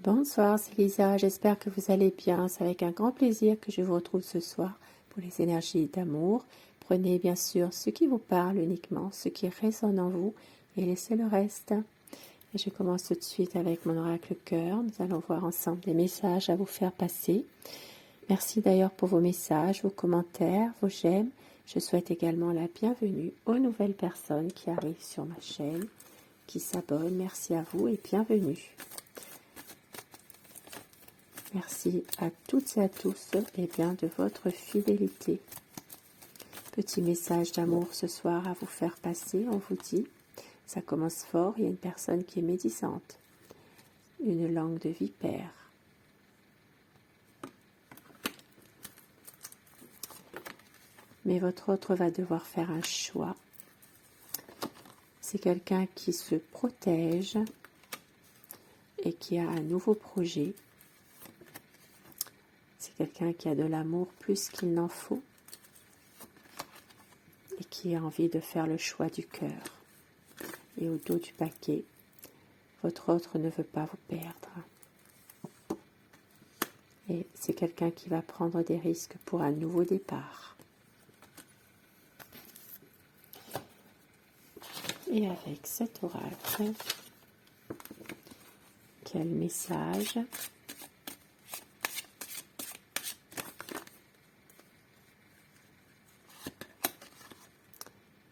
Bonsoir, c'est Lisa, j'espère que vous allez bien. C'est avec un grand plaisir que je vous retrouve ce soir pour les énergies d'amour. Prenez bien sûr ce qui vous parle uniquement, ce qui résonne en vous et laissez le reste. Et je commence tout de suite avec mon oracle cœur. Nous allons voir ensemble des messages à vous faire passer. Merci d'ailleurs pour vos messages, vos commentaires, vos j'aime. Je souhaite également la bienvenue aux nouvelles personnes qui arrivent sur ma chaîne, qui s'abonnent. Merci à vous et bienvenue. Merci à toutes et à tous de votre fidélité. Petit message d'amour ce soir à vous faire passer. On vous dit, ça commence fort, il y a une personne qui est médisante. Une langue de vipère. Mais votre autre va devoir faire un choix. C'est quelqu'un qui se protège et qui a un nouveau projet. C'est quelqu'un qui a de l'amour plus qu'il n'en faut et qui a envie de faire le choix du cœur. Et au dos du paquet, votre autre ne veut pas vous perdre. Et c'est quelqu'un qui va prendre des risques pour un nouveau départ. Et avec cet oracle, quel message ?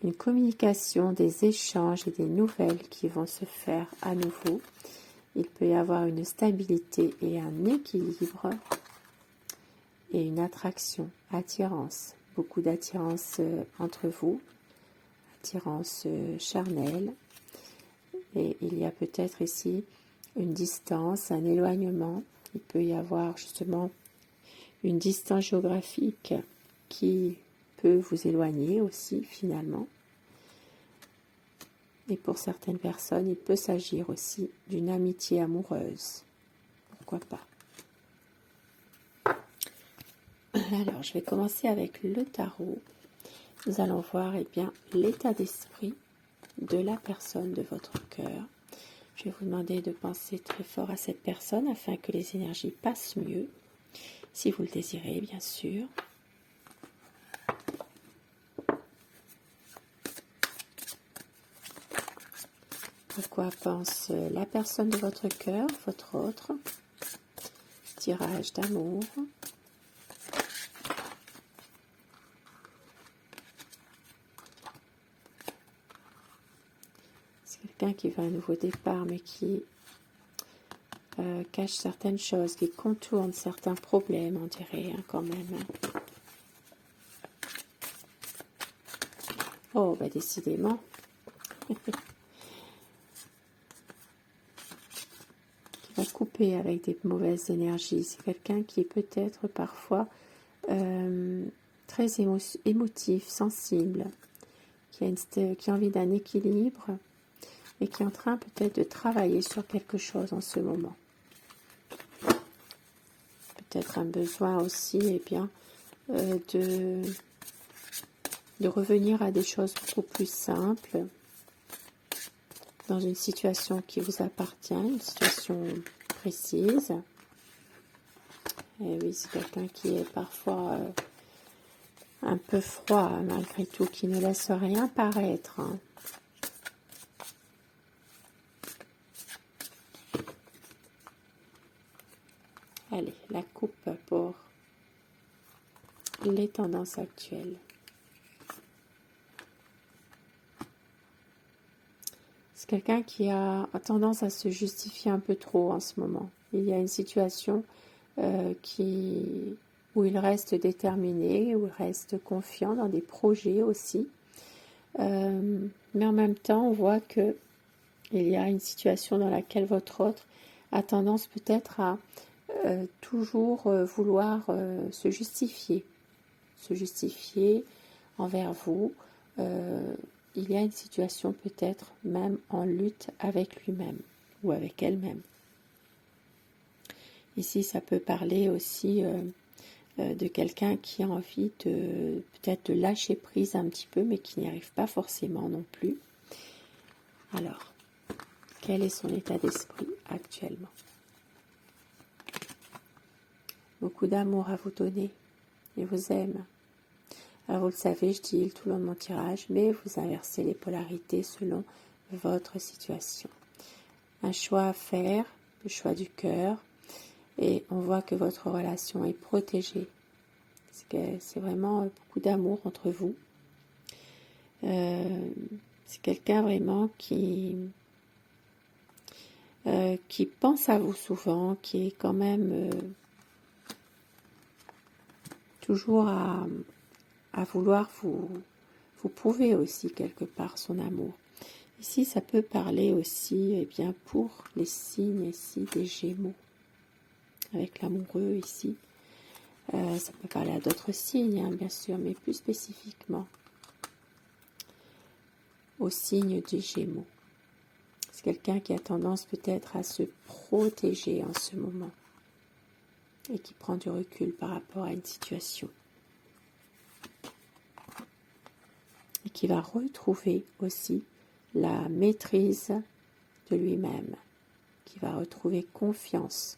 Une communication, des échanges et des nouvelles qui vont se faire à nouveau. Il peut y avoir une stabilité et un équilibre et une attraction, attirance. Beaucoup d'attirance entre vous, attirance charnelle. Et il y a peut-être ici une distance, un éloignement. Il peut y avoir justement une distance géographique qui peut vous éloigner aussi finalement. Et pour certaines personnes, il peut s'agir aussi d'une amitié amoureuse. Pourquoi pas? Alors, je vais commencer avec le tarot. Nous allons voir l'état d'esprit de la personne de votre cœur. Je vais vous demander de penser très fort à cette personne afin que les énergies passent mieux, si vous le désirez, bien sûr. À quoi pense la personne de votre cœur, votre autre? Tirage d'amour. C'est quelqu'un qui veut un nouveau départ, mais qui cache certaines choses, qui contourne certains problèmes, on dirait, quand même. Oh, décidément. Qui va couper avec des mauvaises énergies. C'est quelqu'un qui est peut-être parfois très émotif, sensible, qui a envie d'un équilibre et qui est en train peut-être de travailler sur quelque chose en ce moment. Peut-être un besoin aussi de revenir à des choses beaucoup plus simples dans une situation qui vous appartient, une situation précise. Et oui, c'est quelqu'un qui est parfois un peu froid malgré tout, qui ne laisse rien paraître. Allez, la coupe pour les tendances actuelles. C'est quelqu'un qui a tendance à se justifier un peu trop en ce moment. Il y a une situation où il reste déterminé, où il reste confiant dans des projets aussi. Mais en même temps, on voit qu'il y a une situation dans laquelle votre autre a tendance peut-être à toujours vouloir se justifier envers vous. Il y a une situation peut-être même en lutte avec lui-même ou avec elle-même. Ici, ça peut parler aussi de quelqu'un qui a envie peut-être de lâcher prise un petit peu, mais qui n'y arrive pas forcément non plus. Alors, quel est son état d'esprit actuellement ? beaucoup d'amour à vous donner et vous aime. Alors vous le savez, je dis tout le long de mon tirage, mais vous inversez les polarités selon votre situation. Un choix à faire, le choix du cœur, et on voit que votre relation est protégée. C'est vraiment beaucoup d'amour entre vous. C'est quelqu'un vraiment qui pense à vous souvent, qui est quand même toujours à vouloir vous prouver aussi quelque part son amour. Ici, ça peut parler aussi bien pour les signes ici des Gémeaux, avec l'amoureux ici. Ça peut parler à d'autres signes, hein, bien sûr, mais plus spécifiquement au signe des Gémeaux. C'est quelqu'un qui a tendance peut-être à se protéger en ce moment et qui prend du recul par rapport à une situation. Et qui va retrouver aussi la maîtrise de lui-même, qui va retrouver confiance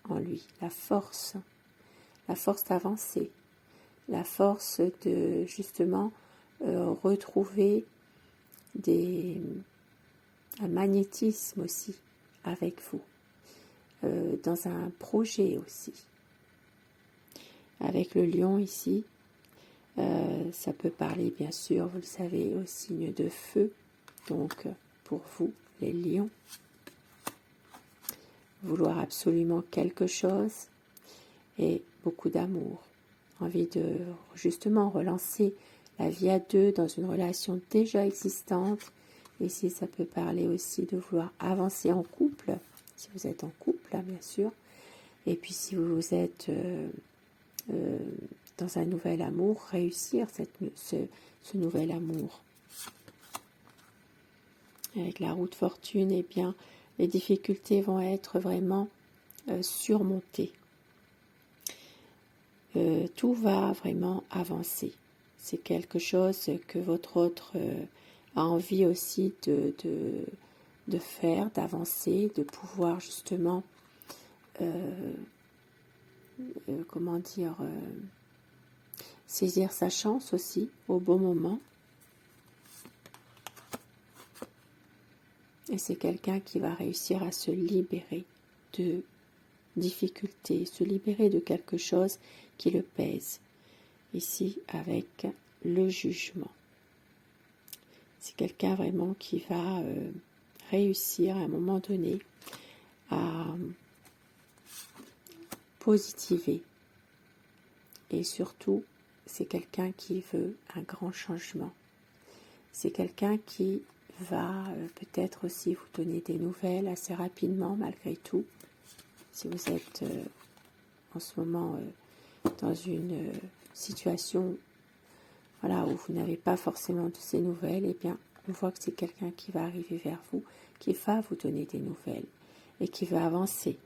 en lui, la force d'avancer, la force de justement retrouver un magnétisme aussi avec vous, dans un projet aussi. Avec le lion ici, ça peut parler bien sûr, vous le savez, au signe de feu, donc pour vous, les lions, vouloir absolument quelque chose et beaucoup d'amour, envie de justement relancer la vie à deux dans une relation déjà existante. Ici, ça peut parler aussi de vouloir avancer en couple, si vous êtes en couple, là, bien sûr. Et puis, si vous êtes dans un nouvel amour, réussir ce nouvel amour. Avec la roue de fortune, eh bien, les difficultés vont être vraiment surmontées. Tout va vraiment avancer. C'est quelque chose que votre autre a envie aussi de faire, d'avancer, de pouvoir justement, saisir sa chance aussi au bon moment. Et c'est quelqu'un qui va réussir à se libérer de difficultés, se libérer de quelque chose qui le pèse. Ici, avec le jugement. C'est quelqu'un vraiment qui va réussir à un moment donné à positiver. Et surtout, c'est quelqu'un qui veut un grand changement. C'est quelqu'un qui va peut-être aussi vous donner des nouvelles assez rapidement malgré tout. Si vous êtes en ce moment dans une situation où vous n'avez pas forcément de ces nouvelles, eh bien, on voit que c'est quelqu'un qui va arriver vers vous, qui va vous donner des nouvelles et qui va avancer.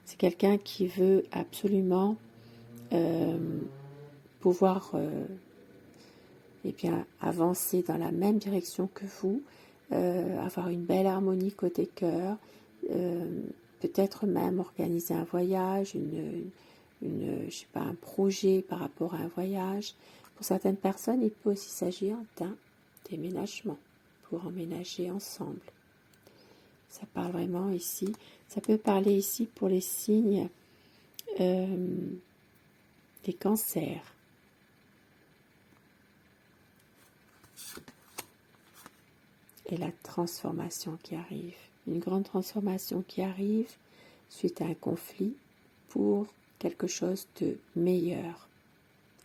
C'est quelqu'un qui veut absolument pouvoir avancer dans la même direction que vous, avoir une belle harmonie côté cœur, peut-être même organiser un voyage, un projet par rapport à un voyage. Pour certaines personnes, il peut aussi s'agir d'un déménagement pour emménager ensemble. Ça parle vraiment ici. Ça peut parler ici pour les signes des cancers. Et la transformation qui arrive. Une grande transformation qui arrive suite à un conflit pour quelque chose de meilleur.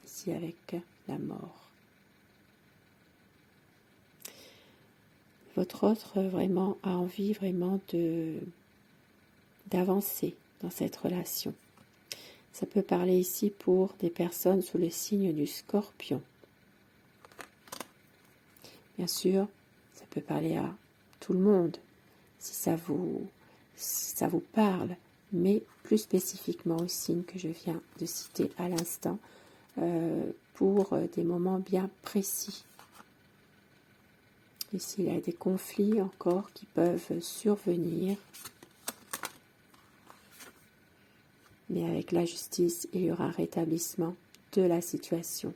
Ici avec la mort. Votre autre vraiment a envie vraiment d'avancer dans cette relation. Ça peut parler ici pour des personnes sous le signe du Scorpion. Bien sûr, ça peut parler à tout le monde, si ça vous parle, mais plus spécifiquement au signe que je viens de citer à l'instant, pour des moments bien précis. Ici, il y a des conflits encore qui peuvent survenir. mais avec la justice, il y aura un rétablissement de la situation.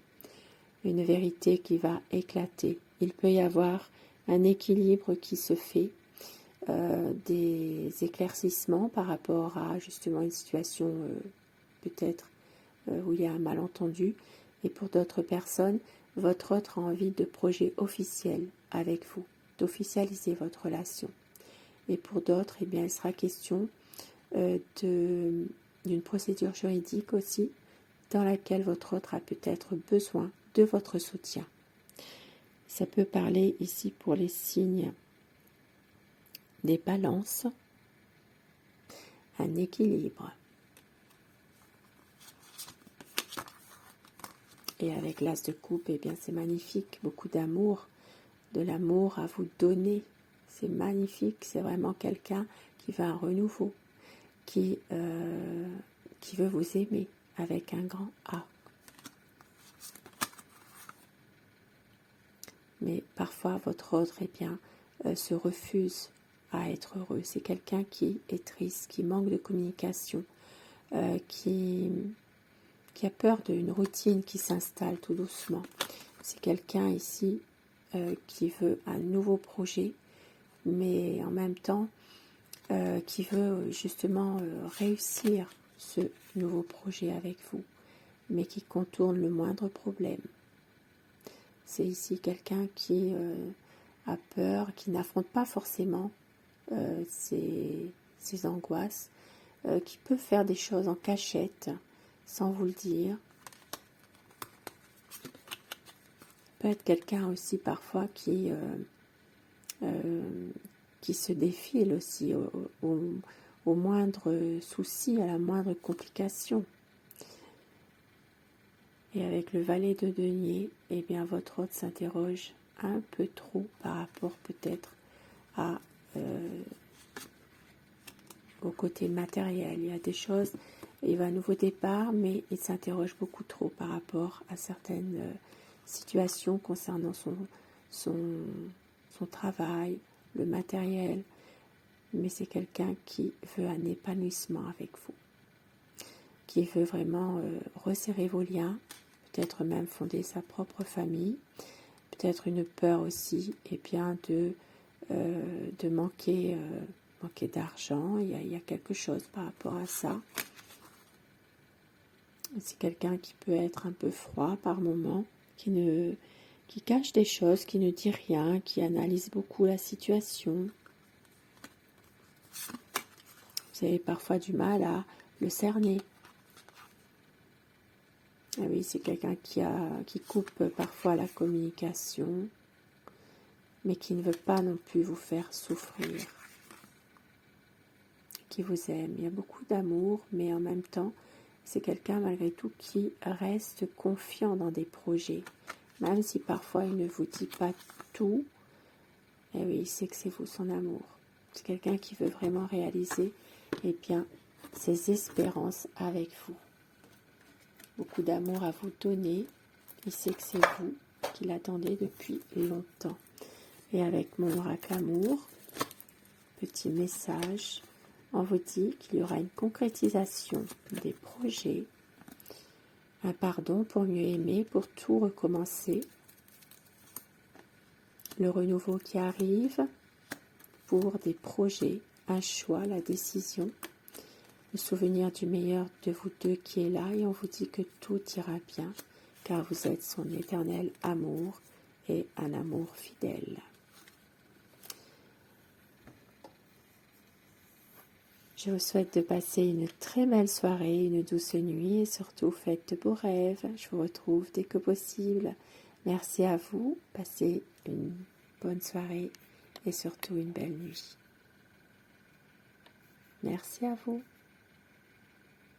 Une vérité qui va éclater. Il peut y avoir un équilibre qui se fait, des éclaircissements par rapport à justement une situation peut-être où il y a un malentendu. Et pour d'autres personnes, votre autre a envie de projets officiels avec vous, d'officialiser votre relation. Et pour d'autres, eh bien, il sera question d'une procédure juridique aussi, dans laquelle votre autre a peut-être besoin de votre soutien. Ça peut parler ici pour les signes des balances, un équilibre. Et avec l'as de coupe, eh bien c'est magnifique, beaucoup d'amour, de l'amour à vous donner. C'est magnifique, c'est vraiment quelqu'un qui veut un renouveau, qui veut vous aimer avec un grand A. Mais parfois votre autre eh bien, se refuse à être heureux. C'est quelqu'un qui est triste, qui manque de communication, qui a peur d'une routine qui s'installe tout doucement. C'est quelqu'un ici qui veut un nouveau projet, mais en même temps qui veut justement réussir ce nouveau projet avec vous, mais qui contourne le moindre problème. C'est ici quelqu'un qui a peur, qui n'affronte pas forcément ses angoisses, qui peut faire des choses en cachette, sans vous le dire. Peut être quelqu'un aussi parfois qui se défile aussi au moindre souci, à la moindre complication. Et avec le valet de denier, eh bien votre hôte s'interroge un peu trop par rapport peut-être au côté matériel. Il y a des choses, il va à nouveau départ, mais il s'interroge beaucoup trop par rapport à certaines situations concernant son travail, le matériel. Mais c'est quelqu'un qui veut un épanouissement avec vous, qui veut vraiment resserrer vos liens, peut-être même fonder sa propre famille, peut-être une peur aussi, et bien de manquer d'argent. Il y a quelque chose par rapport à ça. C'est quelqu'un qui peut être un peu froid par moments, qui cache des choses, qui ne dit rien, qui analyse beaucoup la situation. Vous avez parfois du mal à le cerner. Ah oui, c'est quelqu'un qui coupe parfois la communication, mais qui ne veut pas non plus vous faire souffrir, qui vous aime. Il y a beaucoup d'amour, mais en même temps, c'est quelqu'un malgré tout qui reste confiant dans des projets, même si parfois il ne vous dit pas tout. Eh oui, il sait que c'est vous son amour. C'est quelqu'un qui veut vraiment réaliser bien, ses espérances avec vous. Beaucoup d'amour à vous donner. Il sait que c'est vous qui l'attendez depuis longtemps. Et avec mon oracle amour, petit message, on vous dit qu'il y aura une concrétisation des projets, un pardon pour mieux aimer, pour tout recommencer, le renouveau qui arrive pour des projets, un choix, la décision, le souvenir du meilleur de vous deux qui est là, et on vous dit que tout ira bien, car vous êtes son éternel amour et un amour fidèle. Je vous souhaite de passer une très belle soirée, une douce nuit et surtout faites de beaux rêves. Je vous retrouve dès que possible. Merci à vous, passez une bonne soirée et surtout une belle nuit. Merci à vous.